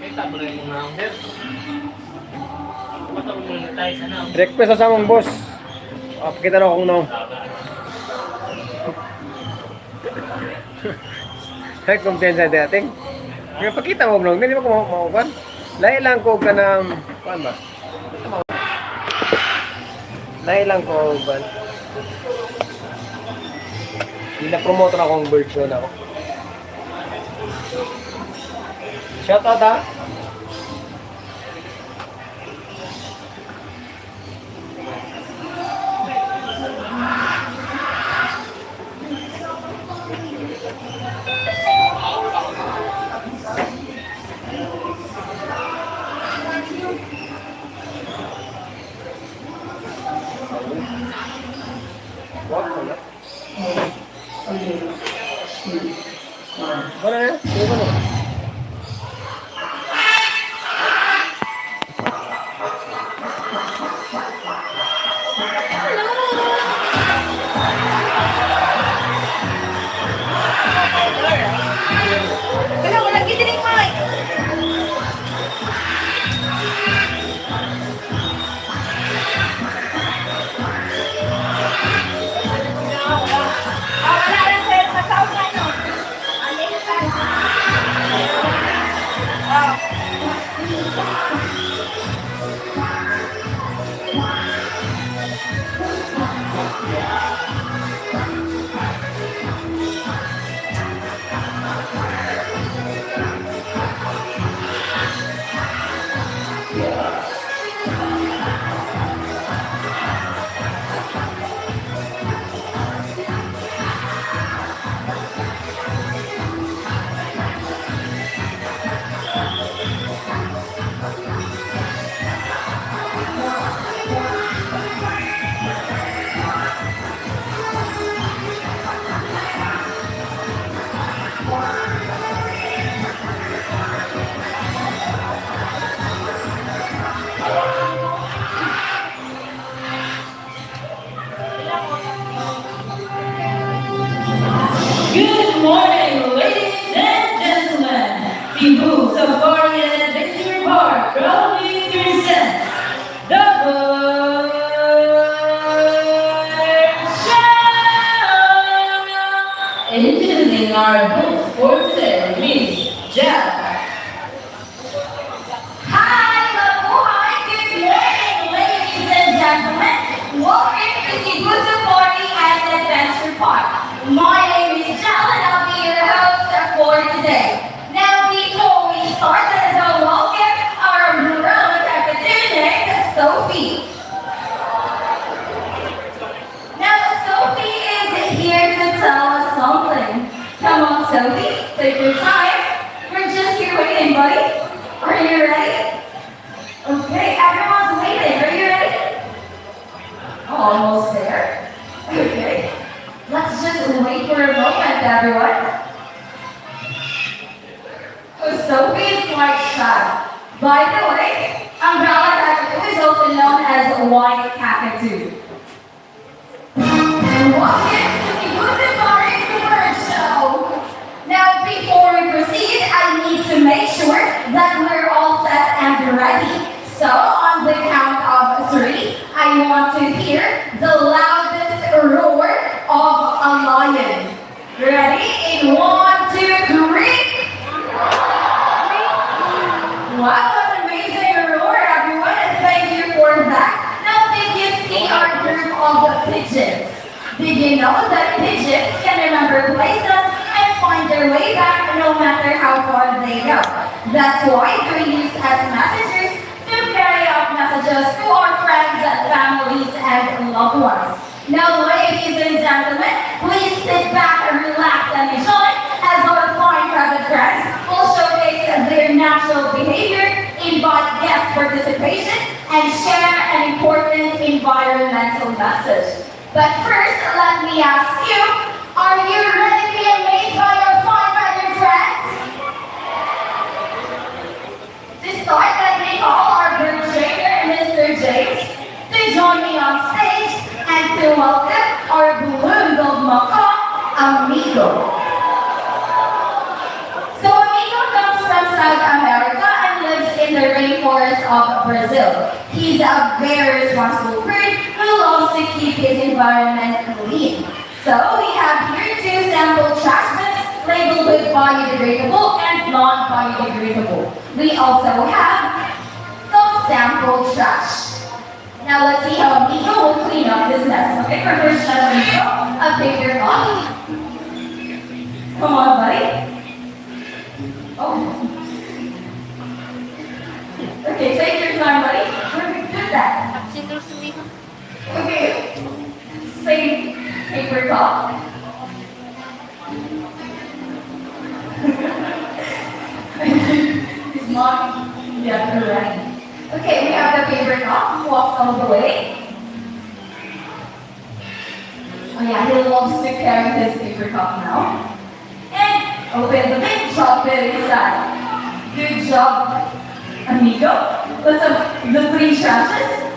Kita mo na yung mga sir. Patawag mo na tayo sa naong. Request sa mong boss. Pakita na akong naong. Ay, kumpiyansa dating. Nga pakita mo naong. Hindi mo kumaupan. Lahi lang ko ka ng... Kuan ba? Lahi lang ko ba? Pina-promote na akong birdshow na ako. Shoutout ha! Wala na? Sige ko na. Wala, walang gitinig, Mike. Wala na, sir. Masaw na, no? Alin ka? Good morning, ladies and gentlemen. Cebu Safari and Adventure Park proudly presents the birdshow. Introducing our host for today, Miss Jeff. Hi, mabuhay. Good morning, ladies and gentlemen. Welcome to Cebu Safari and Adventure Park. My name is Jal and I'll be your host for today. Now, before we start, let us welcome our Maroon representative, Sophie. Now, Sophie is here to tell us something. Come on, Sophie, take your time. We're just here waiting, buddy. Are you ready? Okay, everyone's waiting. Are you ready? Almost there. Okay. Let's just wait for a moment, everyone. Sophie is quite shy. By the way, umbrella cockatoo is also known as white cockatoo. Welcome to the Safari Bird Show. Now, before we proceed, I need to make sure that we're all set and ready. So, on the count of 3, I want to hear the loudest roar of a lion. Ready? In 1, 2, 3. Wow, what an amazing roar, everyone, and thank you for that. Now, did you see our group of pigeons? Did you know that pigeons can remember places and find their way back no matter how far they go? That's why they're used as messengers to carry out messages to our friends, families, and loved ones. Now, ladies and gentlemen, please sit back and relax and enjoy as our fine private friends will showcase their natural behavior, invite guest participation, and share an important environmental message. But first, let me ask you, are you ready to be amazed by our fine private friends? To start, let me call our bird trainer, Mr. James, to join me on stage and to welcome our balloon amigo? So amigo comes from South America and lives in the rainforest of Brazil. He's a very responsible bird who loves to keep his environment clean. So we have here two sample trash bins labeled with biodegradable and non-biodegradable. We also have some sample trash. Now let's see how Amigo will clean up this mess. Okay, for first step, Amigo, a paper cup. Come on, buddy. Oh. Okay, take your time, buddy. Do that. Okay. Same paper cup. It's not yet correct. Okay, we have the paper cup. Walks all the way. Oh yeah, he loves to carry this paper cup now. And open the bin, drop it inside. Good job, amigo. Let's have the three trashes.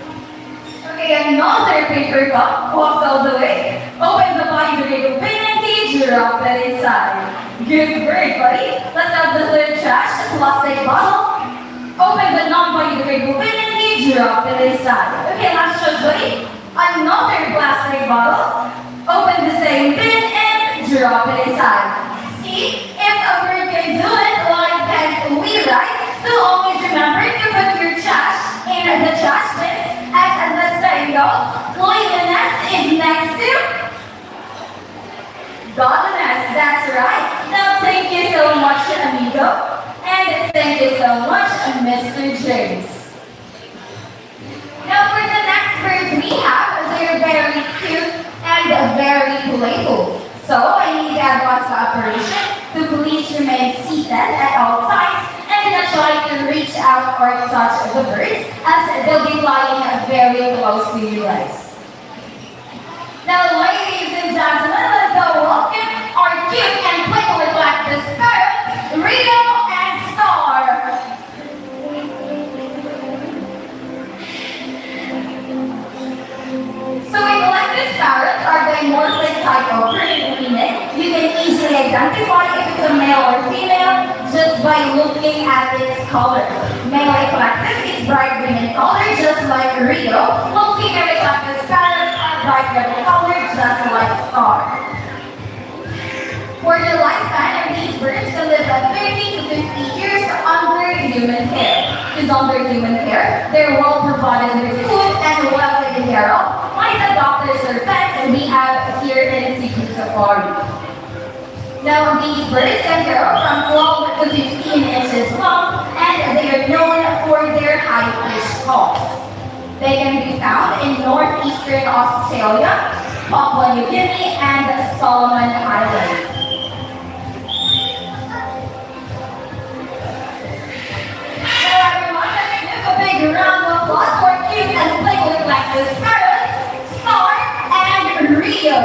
Okay, another paper cup. Walks all the way. Open the biodegradable bin and drop it inside. Good work, buddy. Let's have the third trash, the plastic bottle. Open the non-biodegradable bin and drop it inside. Okay, last choice, buddy. Another plastic bottle. Open the same bin and drop it inside. See, if a bird can do it, why can't we, right? So always remember to put your trash in the trash bins. As the saying goes, cleanliness is next to godliness. That's right. Now thank you so much, amigo. And thank you so much, Mr. James. Now for the next birds we have, they're very cute and very playful. So I need to advance cooperation to please remain seated at all times and not try to reach out or touch the birds as they'll be flying very close to you guys. Now ladies and gentlemen, let's go welcome our cute and playful collective parrots, Rio and Star. So collective parrots are dimorphic type of bird, meaning you can easily identify if it's a male or female just by looking at its color. Male collective is bright green in color, just like Rio, while female collective parrots are bright red in color, just like Star. For the lifespan of these birds can live at 30 to 50 years under human care. Because under human care, they're well provided with food and well taken care of by the doctors or vets we have here in Cebu Safari. Now these birds can grow from 12 to 15 inches long and they are known for their high-pitched calls. They can be found in northeastern Australia, Papua New Guinea, and Solomon Islands. A big round of applause for cute and playful collective parrots, Star and Rio.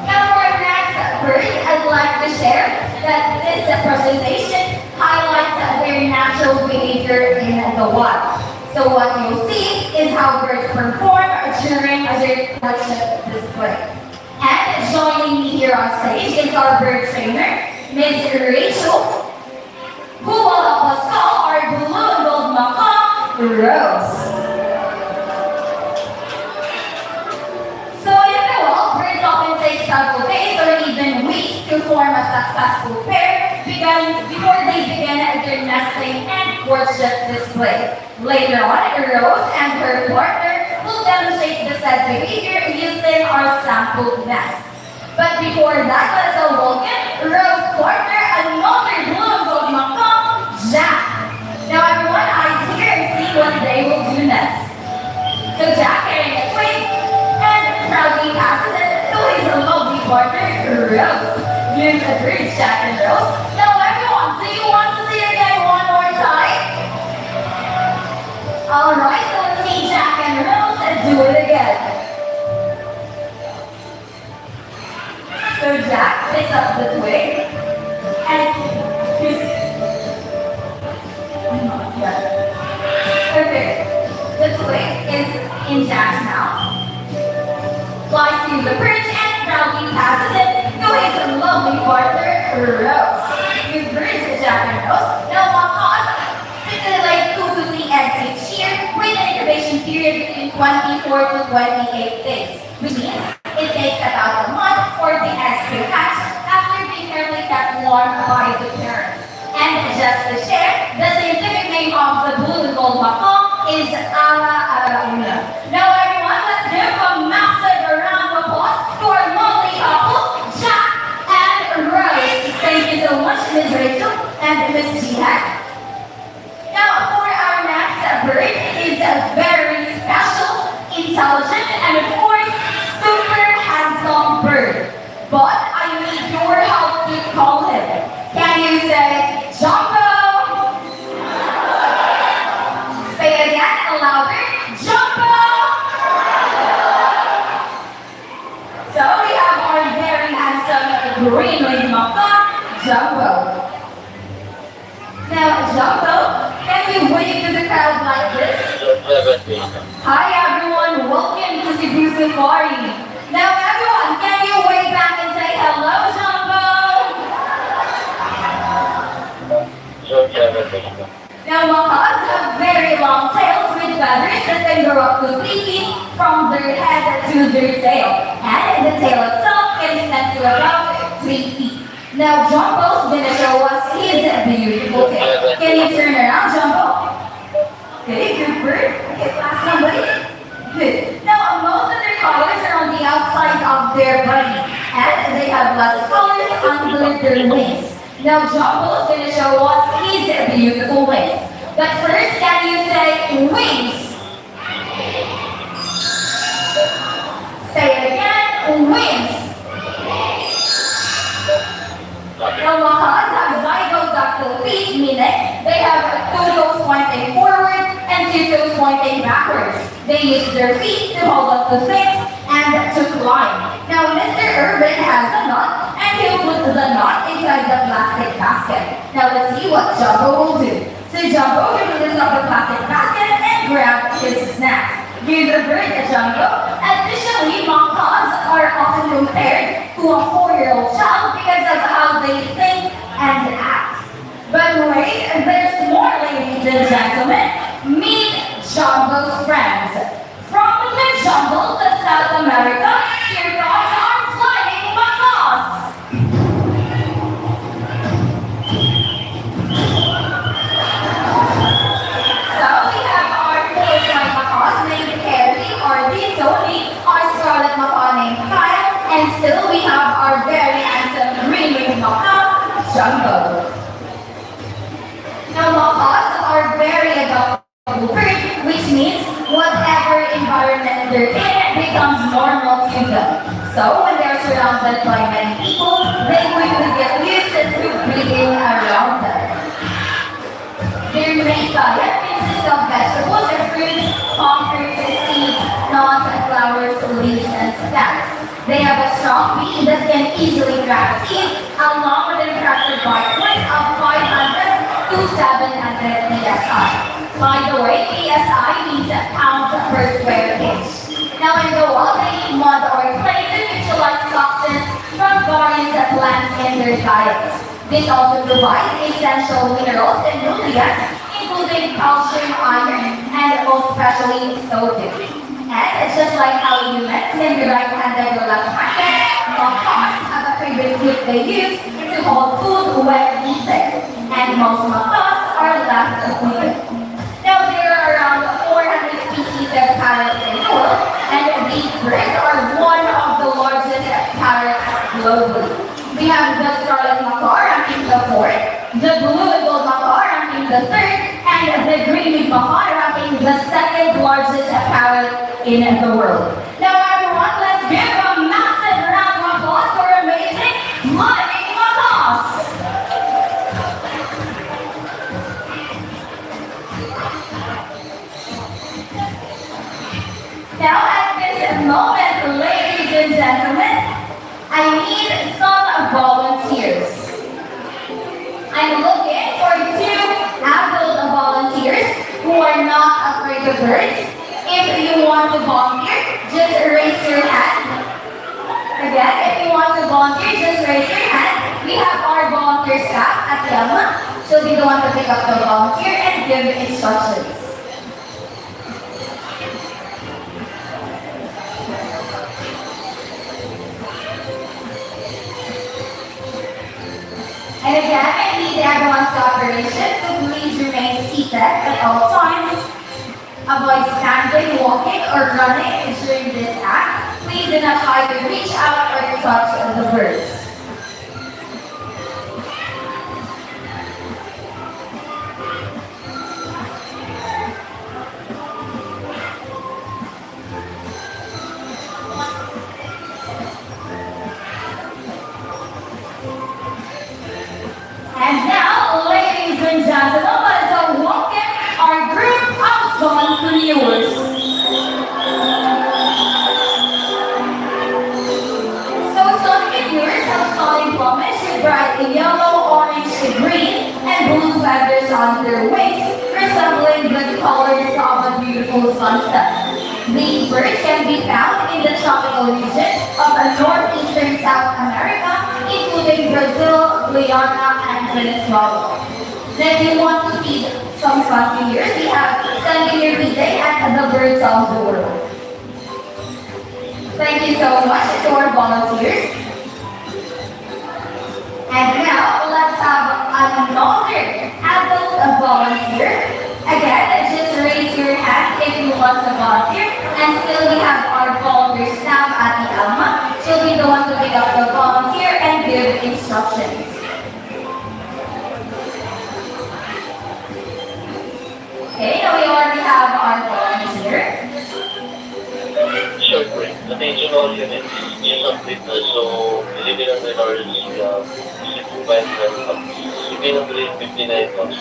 Now for our next bird, I'd like to share that this presentation highlights their natural behavior in the wild. So what you'll see is how birds perform during their courtship display. And joining me here on stage is our bird trainer, Ms. Rachel, who will help us call our blue and gold macaw, Rose. So in the wild, birds often take several days or even weeks to form a successful pair before they begin their nesting and courtship display. Later on, Rose and her partner will demonstrate the said behavior using our sample nest. But before that, let's welcome Rose's partner, another blue and gold macaw, Jack. Now everyone, eyes here and see what they will do next. So Jack, carrying a twig, and proudly passes it to his lovely partner, Rose. Give a great Jack and Rose. Now everyone, do you want to see it again one more time? Alright, so let's see Jack and Rose and do it again. So Jack picks up the twig and he's okay. The twig is in Jack's mouth. flies to the perch and proudly passes it to his lovely partner, Rose. With birds, Jack and Rose, now macaws like 2 to 3 eggs each year with an incubation period between 24 to 28 days, which means it takes about a month for the eggs to hatch after being carefully kept warm by the parents. And just to share, the scientific name of the blue and gold macaw is Ala Arauna. Now everyone, let's give a massive round of applause to our lovely couple, Jack and Rose. Thank you so much, Ms. Rachel and Ms. Jihad. Now, for our next bird is a very special, intelligent, and of course, super handsome bird. But I need your help to call him. Can you say Jumbo? Say it again, louder. Jumbo! So we have our very handsome green-winged macaw, Jumbo. Now, Jumbo, can you wave to the crowd like this? Hi everyone, welcome to Cebu Safari. Now everyone, can you wave back and say hello, Jumbo? Now macaws have very long tails with feathers that can grow up to 3 feet from their head to their tail. And the tail itself can extend to about 3 feet. Now Jumbo's gonna show us his beautiful tail. Can you turn around, Jumbo? Okay, good bird. Okay, last somebody. Good. Now most of their colors are on the outside of their body, and they have less colors under their wings. Now Jumbo's gonna show us his beautiful wings. But first, can you say wings? Say it again, wings. Now macaws have zygodiacal feet, meaning they have 2 toes pointing forward and 2 toes pointing backwards. They use their feet to hold up to things and to climb. Now Mr. Irvin has a knot and he'll put the knot inside the plastic basket. Now let's see what Jumbo will do. So Jumbo will lift up the plastic basket and grab his snacks. Give the bird a Jumbo. Additionally, macaws are often compared to a 4-year-old child because of how they think and act. But wait, there's more, ladies and gentlemen. Meet Jumbo's friends. From the jungles of South America, here comes our flying macaws. So we have our 4 flying macaws named Harry, Artie, Tony, our scarlet macaw named Kyle, and still we have our very handsome green-winged macaw, Jumbo. Now macaws are very adaptable birds, which means whatever environment they're in becomes normal to them. So when they're surrounded by many people, they quickly get used to breathing around them. Their main diet consists of vegetables and fruits, palm fruits, seeds, nuts, flowers, leaves, and stems. They have a strong beak that can easily grab seed, along with impressive bite weight of 500 to 700 psi. By the way, psi means pounds per square inch. Now in the wild, they eat mud or clay to neutralize toxins from various plants in their diets. This also provides essential minerals and nutrients, including calcium, iron, and most especially sodium. And just like how humans can be right-handed or left-handed, macaws have a favorite food they use to hold food when eating. And most macaws are left-handed. Now there are around 400 species of parrots in the world, and these birds are one of the largest parrots globally. We have the scarlet macaw ranking the 4th, the blue and gold macaw ranking the 3rd, and the green macaw ranking the 2nd largest parrot in the world. Now everyone, let's give a massive round of applause for amazing flying macaws. Now at this moment, ladies and gentlemen, I need some volunteers. I'm looking for 2 adult volunteers who are not afraid of birds. If you want to volunteer, just raise your hand raise your hand. We have our volunteer staff at Yama. She'll be the one to pick up the volunteer and give instructions. And again, I need everyone's cooperation to please remain seated at all times. Avoid standing, walking, or running during this act. Please do not try to reach out or touch the birds. And now, ladies and gentlemen, let us welcome our group of entrepreneurs. So, entrepreneurs have solid plumage with bright yellow, orange, green, and blue feathers on their wings, resembling the colors of a beautiful sunset. These birds can be found in the tropical region of northeastern South America, including Brazil, Guyana, and Venezuela. Then you want to feed some entrepreneurs, we have Sanguinary Day and the birds of the world. Thank you so much to our volunteers. And now, let's have another adult volunteer. Again, just raise your hand if you want to volunteer. And still we have our volunteer staff at the Alma. She'll be the one to pick up the volunteer and give instructions. Okay, now we already have our volunteer. Short break. Attention all units. Just update na. So, delivery ng orders Cebu by 12 bucks. Available 59 bucks.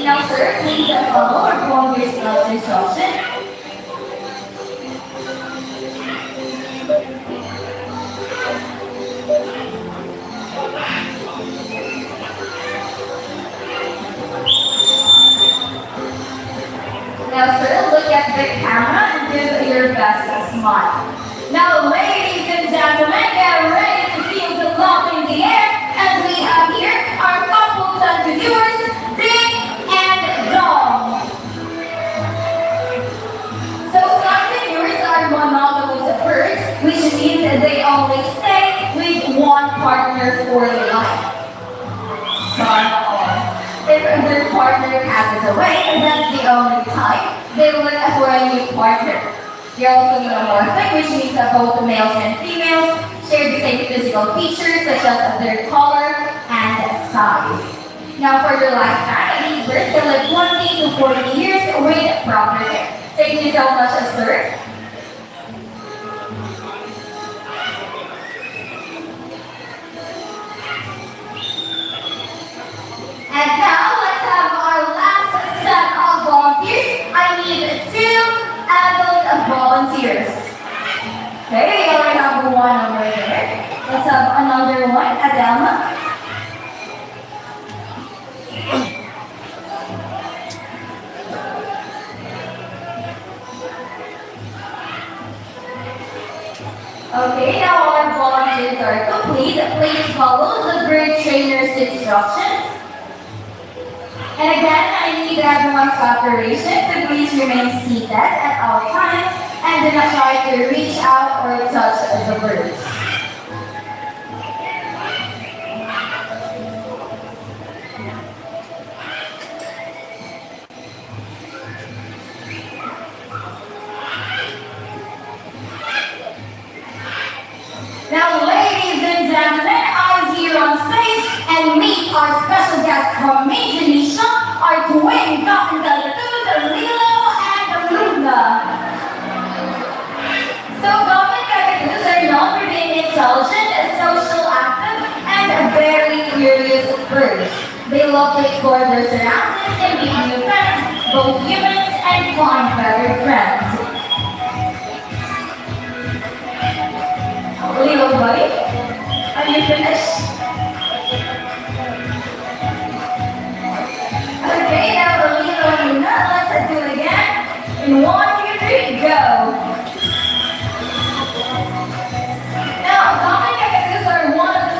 Now, sir, please follow our volunteer staff's instruction. Now, sir, look at the camera and give your best smile. Now, ladies and gentlemen, get ready to feel the love in the air as we have here our couples and viewers, Dick and Dom. So, some viewers are monogamous birds, which means that they only stay with one partner for life. If their partner passes away, that's the only time they look for a new partner. They're also monomorphic, which means that both males and females share the same physical features such as their color and size. Now for their lifespan, these birds can live 20 to 40 years with proper care. Thank you so much, sir. And now, let's have our last set of volunteers. I need 2 adult volunteers. Okay, we already have one over there. Let's have another one, Adama. Okay, now our volunteers are complete. Please follow the bird trainer's instructions. And again, I need everyone's cooperation to please remain seated at all times and do not try to reach out or touch the birds. Now, ladies and gentlemen, eyes here on stage and meet our special guests from Indonesia, our twin cockatoos, Lilo and Luna. So, golden cockatoos are known for being intelligent, social, active, and very curious birds. They love to explore their surroundings and meet new friends, both humans and flying-feathered friends. Lilo, buddy, are you finished? Okay, now Lilo and Luna, let's do it again. In 1, 2, 3, go. Now, common cockatoos are one of the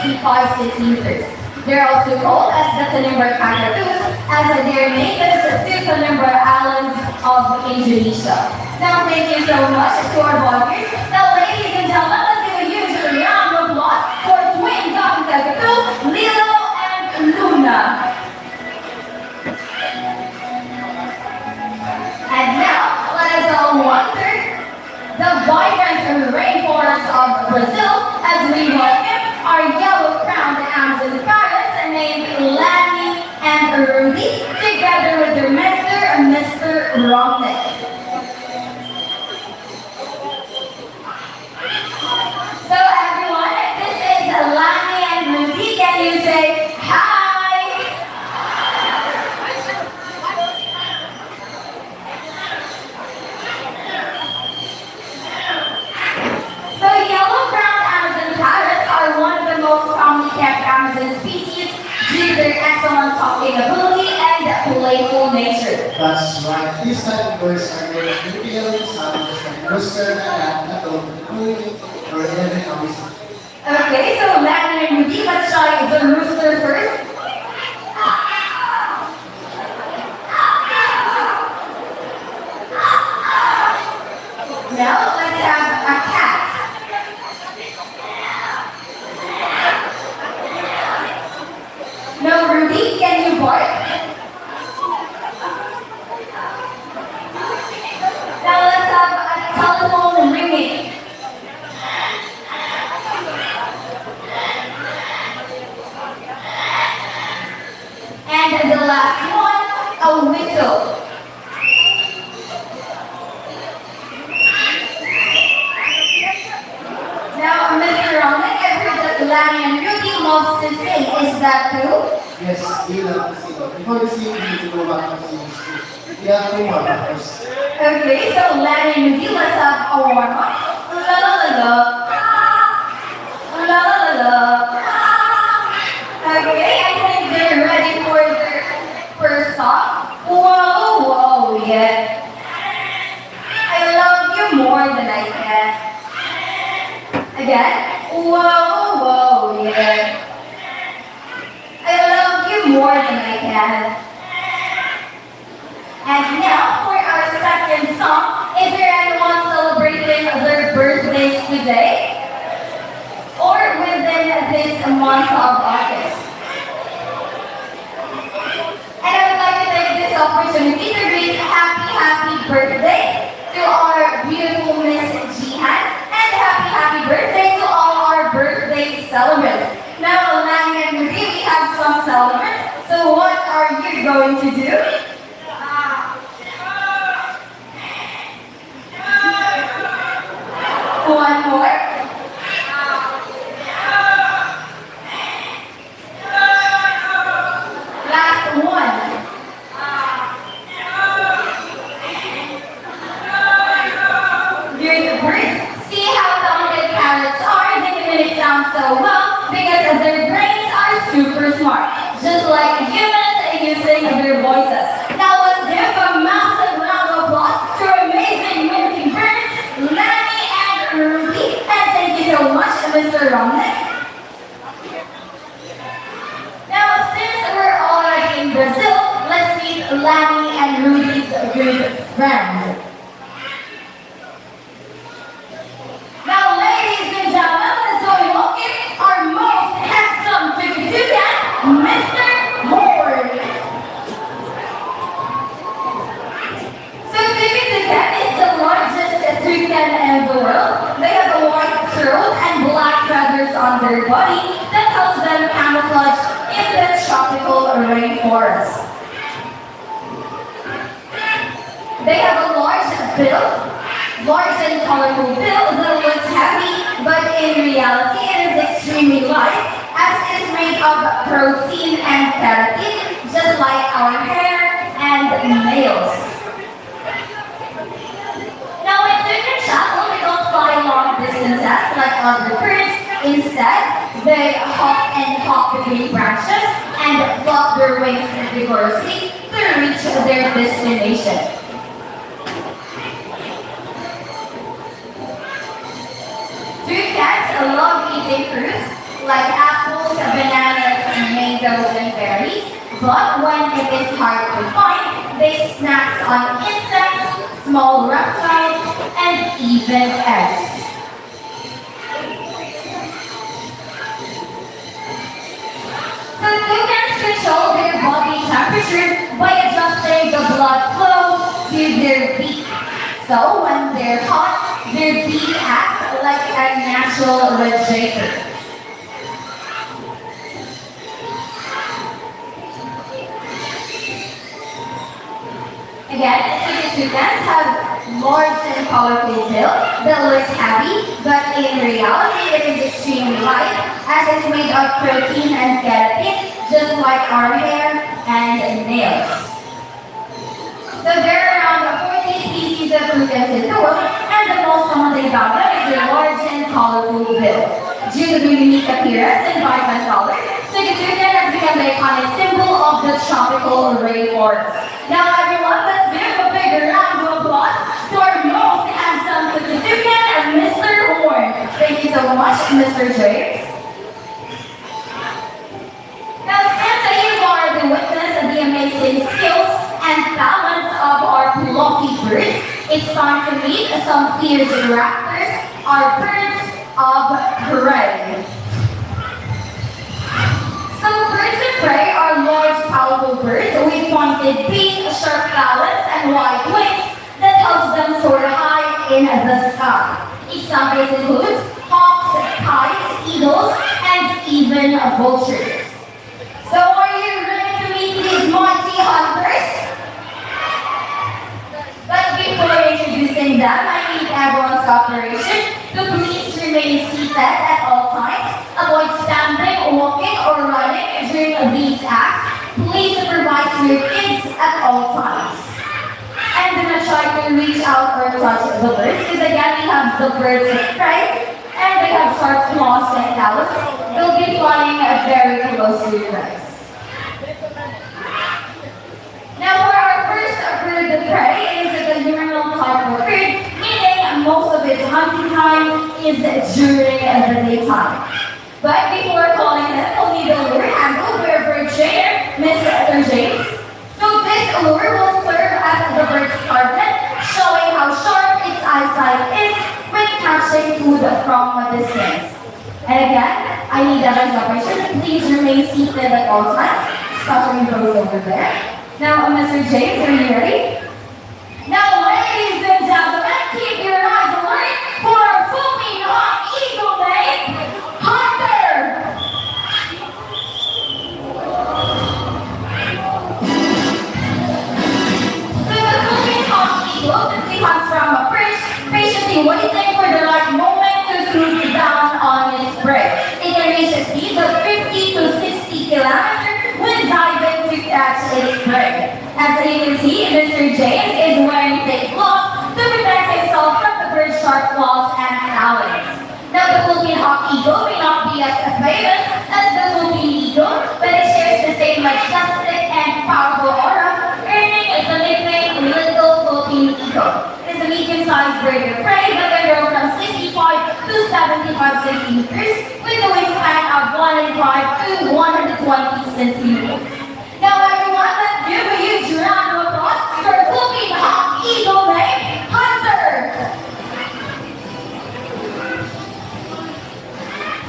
65 centimeters. They're also called as the Penumbra cockatoos, as they're natives to Penumbra Islands of Indonesia. Now, thank you so much to our volunteers. Now, ladies and gentlemen, let's give a huge round of applause for twin duck cockatoo, Lilo and Luna. And now, let us all wander the vibrant rainforest of Brazil as we welcome our yellow-crowned Amazon parrots named Lanny and Rudy, together with their mentor, Mr. Romnick. So everyone, this is Lanny and Rudy. Can you say hi? So yellow-crowned Amazon parrots are one of the most commonly kept Amazon species due to their excellent talking ability and playful nature. That's right. These type of birds are made of nuclear sounds like rooster, and dog, cooing, or even a whistle. Okay, so Lanny and Rudy, let's try the rooster first. Now let's have a cat. No, Rudy, can you bark? Now let's have a telephone ringing. And the last one, a whistle. Now, Mr. Roman, I heard that Lanny and Rudy loves to sing. Is that true? Yes, they love to sing. Before the sing, we need to go back to sing school. We have two more first. Okay, so Lanny and Rudy, let's have a warm-up. La la la la. La la la la. Okay, I think they're ready for their first song. Whoa, whoa, yeah. I love you more than I can. Again. Whoa, whoa, yeah. I love you more than I can. And now for our second song, is there anyone celebrating their birthdays today? Or within this month of August? And I would like to take this opportunity to greet happy birthday to our beautiful Miss Jihan, and happy birthday to all our birthday celebrants. Now, Lanny and Rudy, we have some celebrants. So what are you going to do? One more. Last one. Good birds. See how talented parrots are? They communicate sound so well because their brains are super smart, just like humans using their voices. Now let's give a massive round of applause to our amazing mimicking birds, Lanny and Rudy. And thank you so much, Mr. Romnick. Now, since we're already in Brazil, let's meet Lanny and Rudy's good friends. Now, ladies and gentlemen, let's go welcome our most handsome toucan, Mr. Horn. So, toucan is the largest toucan in the world. They have a white throat and black feathers on their body that helps them camouflage in the tropical rainforest. They have a large and colorful bill that looks heavy, but in reality it is extremely light, as it's made of protein and keratin, just like our hair and nails. Now, in toucan travel, they don't fly long distances like other birds. Instead, they hop between branches and flap their wings vigorously to reach their destination. Toucans love eating fruits like apples, But when it is hard to find, they snack on insects, small reptiles, and even eggs. So toucans control their body temperature by adjusting the blood flow to their beak. So when they're hot, their beak acts like a natural radiator. Again, toucans have large and colorful bill that looks heavy, but in reality it is extremely light as it's made of protein and keratin, just like our hair and nails. So there are around 40 species of toucans in the world, and the most commonly found them is their large and colorful bill. Due to their unique appearance and vibrant color, toucan has become the iconic symbol of the tropical rainforest. Now everyone, let's give a big round of applause to our most handsome toucan, Mr. Horn. Thank you so much, Mr. James. Now since you are the witness of the amazing skills and talents of our fluffy birds, it's time to meet some fierce raptors, our birds of prey. So birds of prey are large, powerful birds with pointed beak, sharp talons, and wide wings that helps them soar high in the sky. Examples include hawks, kites, eagles, and even vultures. So are you ready to meet these mighty hunters? But before introducing them, I need everyone's cooperation to please remain seated at all times. Avoid standing, walking, or running during these acts. Please supervise your kids at all times. And do not try to reach out or touch the birds, because again we have the birds of prey, and they have sharp claws and talons. They'll be flying very close to your legs. Now for our first bird of prey is the diurnal type of bird, meaning most of its hunting time is during the daytime. But before calling them, we'll need a lure handle by our bird trainer, Mr. James. So this lure will serve as the bird's target, showing how sharp its eyesight is when catching food from a distance. And again, I need everyone's cooperation. Please remain seated at all times, especially those over there. Now, Mr. James, are you ready? Now, ladies and gentlemen, keep your eyes alert for our flipping hot eagle named Hunter. So the flipping hot eagle simply comes from a perch, patiently waiting for the right moment to swoop down on its prey. It can reach a speed of 50 to 60 kilometers when diving to catch its prey. As you can see, Mr. James is wearing thick gloves to protect himself from the bird's sharp claws and talons. Now the Philippine hawk eagle may not be as famous as the Philippine eagle, but it shares the same majestic and powerful aura, earning the nickname Little Philippine Eagle. It is a medium-sized bird of prey that can grow from 65 to 75 centimeters with a wingspan of 105 to 120 centimeters. Now everyone, let's give a huge round of applause for a Philippine hawk eagle named Hunter.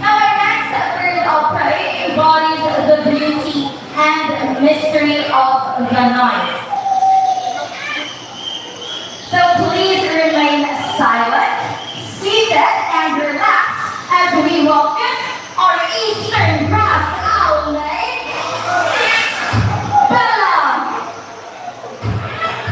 Now our next bird of prey embodies the beauty and mystery of the night. So please remain silent, seated, and relaxed as we welcome our eastern grass owl named Bella.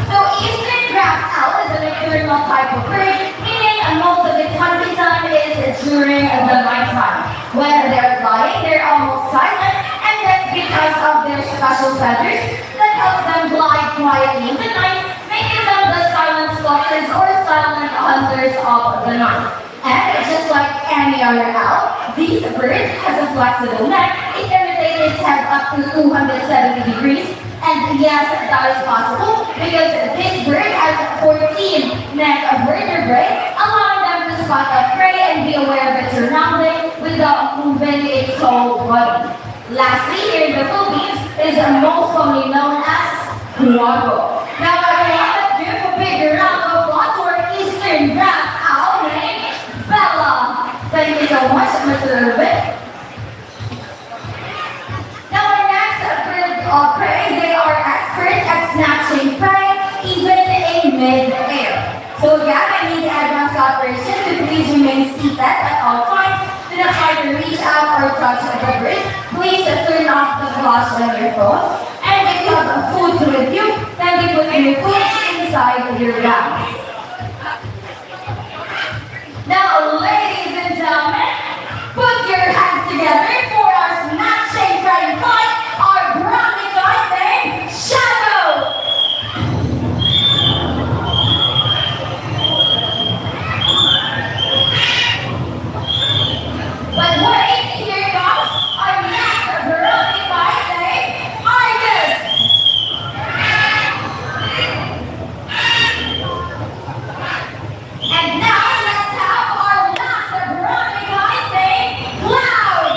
So eastern grass owl is a nocturnal type of bird, meaning most of its hunting time is during the nighttime. When they're flying, they're almost silent, and that's because of their special feathers that help them glide quietly in the night, making them the silent stalkers or silent hunters of the night. And just like any other owl, this bird has a flexible neck. It can rotate its head up to 270 degrees. And yes, that is possible because this bird has 14 neck vertebrae, allowing them to spot a prey and be aware of its surroundings without moving its whole body. Lastly, here in the Philippines, is most commonly known as guapo. Now I want to give a big round of applause for Eastern Grass Owl named Bella. Thank you so much, Mr. Irvin. Now our next bird of prey, they are expert at snatching prey even in mid-air. So again, I need advanced cooperation to please remain seated at all times. Do not try to reach out or touch the bird. Please turn off the flash on your phone. And if you have food with you, then you put your food inside your bag. Now, ladies and gentlemen, put your hands together for our snatching prey fight, our brownie guy named Shadow. But wait, here comes our next brownie guy named Argus. And now let's have our last brownie guy named Cloud.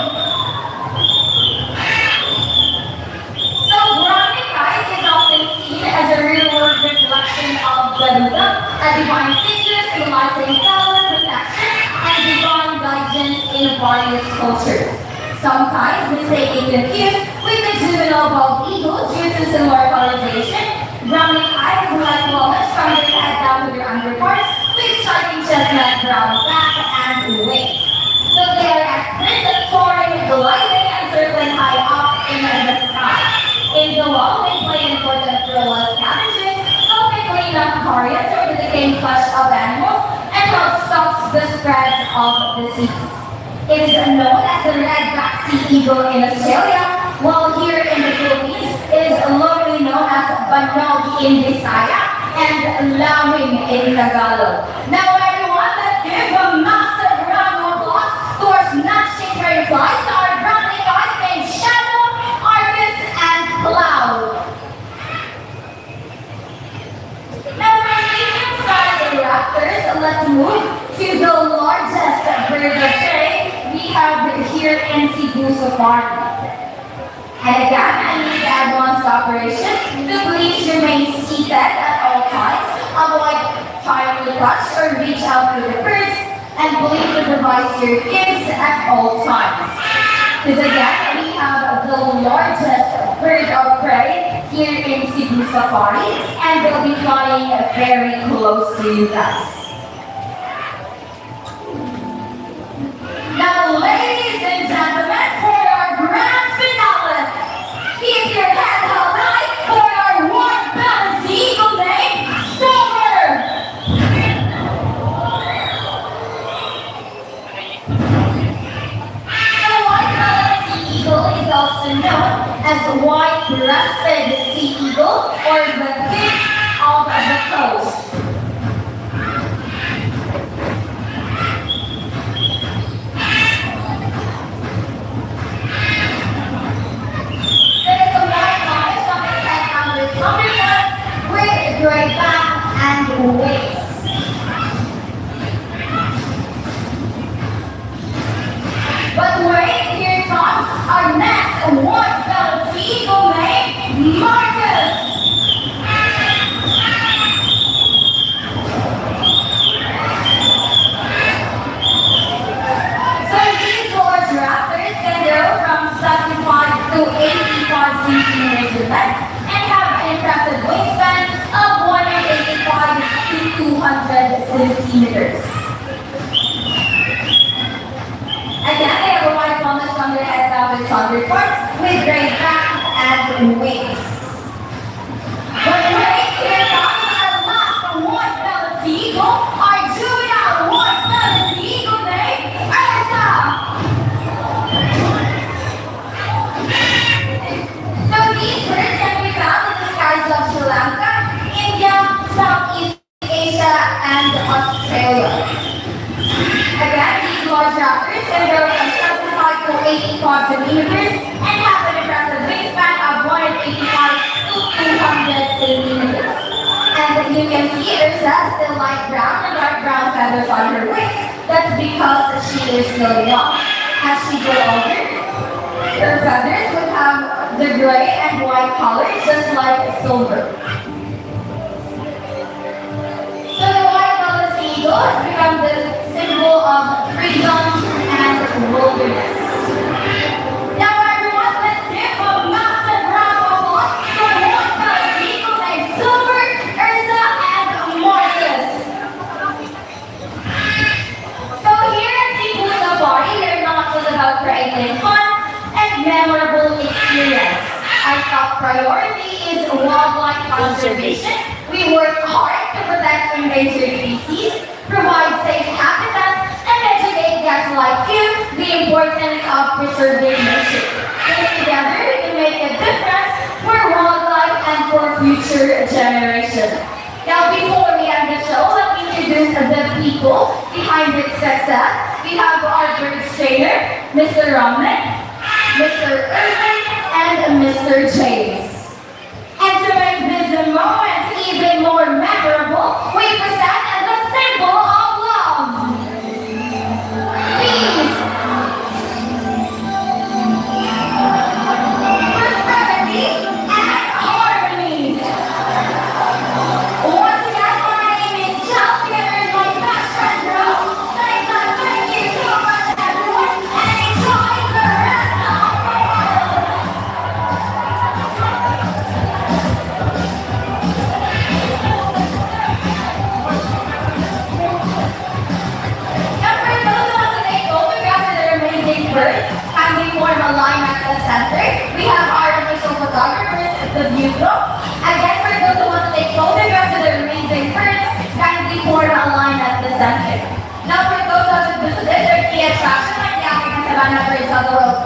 So brownie guy is often seen as a real-world reflection of the Buddha, a divine figure symbolizing power, protection, and divine guidance in various cultures. Sometimes mistaken confused with the juvenile bald eagle due to similar colorization, brownie eyes like walnuts from their head down to their underparts with striking chestnut brown back and wings. So they are experts at soaring, gliding, and circling high up in the sky. In the wild, they play an important role as scavengers, helping clean up carrions or the decaying flesh of animals and help stop the spread of disease. It is known as the red-backed sea eagle in Australia, while here in the Philippines it is locally known as banog in Bisaya and lawing in Tagalog. Now everyone, let's give a massive round of applause to our snatching prey flies, our brownie guys named Shadow, Argus, and Cloud. Now for medium-sized raptors, let's move to the largest bird of prey we have here in Cebu Safari. And again, I need advanced operation to please remain seated at all times, avoid trying to touch or reach out to the birds, and please supervise your kids at all times. Because again, we have the largest bird of prey here in Cebu Safari, and they'll be flying very close to you guys. Now, ladies and gentlemen, for our grand finale, keep your head held high for our white-bellied eagle named Silver. The white-bellied sea eagle is also known as the white-breasted sea eagle or the king of the coast. With gray back and wings. But wait, here comes our next white-bellied eagle named Marcus. So these large raptors can grow from 75 to 85 centimeters in length and have an impressive wingspan of 185 to 200 centimeters. Again, they have a white plumage on their head down to their parts with gray back and wings. But wait, here comes our last white-bellied eagle, our juvenile white-bellied eagle named Ursa. So these birds can be found in the skies of Sri Lanka, India, Southeast Asia, and Australia. Again, these large raptors can grow from 75 to 85 centimeters and have an impressive wingspan of 185 to 200 centimeters. And you can see Ursa has still light brown and dark brown feathers on her wings. That's because she is still young. As she grows older, her feathers would have the gray and white color, just like silver. So the white-bellied eagle has become the symbol of freedom and wilderness. Now everyone, let's give a massive round of applause for the white-bellied eagle named Silver, Ursa, and Marcus. So here at Cebu Safari, we're not just about creating fun and memorable experience. Our top priority is wildlife conservation. We work hard to protect endangered species, provide safe habitats, and educate guests like you the importance of preserving nature. This together, we can make a difference for wildlife and for future generations. Now, before we end the show, let me introduce the people behind its success. We have our birds trainer, Mr. Raman, Mr. Irvin, and Mr. James. And to make this moment even more memorable, we present the symbol of love. Peace. Prosperity and harmony. Once again, my name is Chelsea and my best friend Rose. Thank you so much everyone and enjoy the rest of the world. Now for those who want to take photographs of their amazing birds, kindly form a line at the center. We have our official photographers at the view group. Again, for those who want to take photographs of their amazing birds, kindly form a line at the center. Now for those who have visited their key attraction like the African Savannah Birds of the World